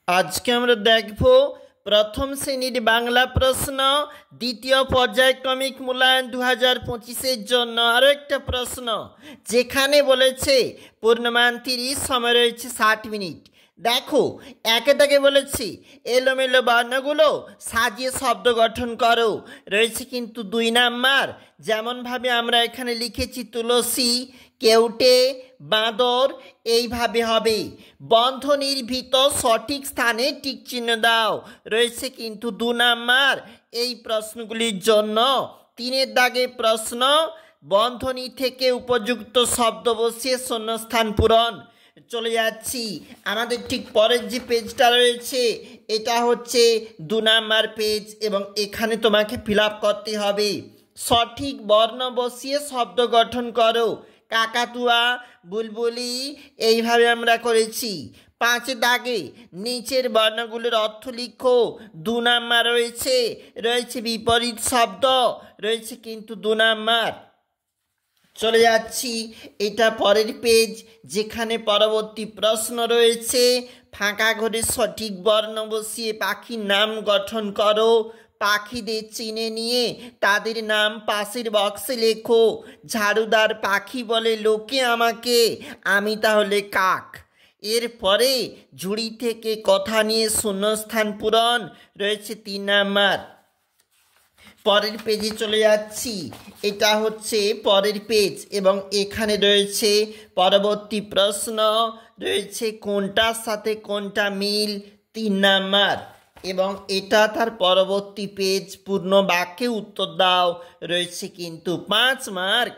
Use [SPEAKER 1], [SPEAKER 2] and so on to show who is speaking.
[SPEAKER 1] আজকে আমরা দেখব প্রথম শ্রেণীর বাংলা প্রশ্ন দ্বিতীয় পর্যায়ক্রমিক মূল্যায়ন 2025-এর জন্য আরও একটা প্রশ্ন যেখানে বলেছে পূর্ণমান 30 সময় রয়েছে 60 মিনিট। দেখো একে তাকে বলেছি এলোমেলো বর্ণগুলো সাজিয়ে শব্দ গঠন করো, রয়েছে কিন্তু 2 নাম্বার। যেমনভাবে আমরা এখানে লিখেছি তুলসী, কেউটে, বাঁদর, এইভাবে হবে। বন্ধনীর ভিতর সঠিক স্থানে টিক চিহ্ন দাও, রয়েছে কিন্তু 2 নাম্বার। এই প্রশ্নগুলির জন্য 3-এর দাগে প্রশ্ন, বন্ধনী থেকে উপযুক্ত শব্দ বসিয়ে শূন্যস্থান পূরণ। চলে যাচ্ছি আমাদের ঠিক পরের যে পেজটা রয়েছে এটা হচ্ছে 2 নাম্বার পেজ এবং এখানে তোমাকে ফিল আপ করতে হবে। সঠিক বর্ণ বসিয়ে শব্দ গঠন করো। কাকাতুয়া, বুলবুলি, এইভাবে আমরা করেছি। 5 দাগে নিচের বর্ণগুলোর অর্থ লিখো। 2 নাম্বার রয়েছে বিপরীত শব্দ, রয়েছে কিন্তু 2 নাম্বার। চলে যাচ্ছি এটা পরের পেজ যেখানে পরবর্তী প্রশ্ন রয়েছে ফাঁকা ঘরে সঠিক বর্ণ বসিয়ে পাখির নাম গঠন করো। পাখিদের চিনে নিয়ে তাদের নাম পাশের বক্সে লেখো। ঝাড়ুদার পাখি বলে লোকে আমাকে, আমি তাহলে কাক। এরপরে ঝুড়ি থেকে কথা নিয়ে শূন্যস্থান পূরণ, রয়েছে 3 নাম্বার। পরের পেজে চলে যাচ্ছি, এটা হচ্ছে পরের পেজ এবং এখানে রয়েছে পরবর্তী প্রশ্ন, রয়েছে কোনটার সাথে কোনটা মিল, 3 নাম্বার। এবং এটা তার পরবর্তী পেজ, পূর্ণ বাক্যে উত্তর দাও, রয়েছে কিন্তু 5 মার্ক।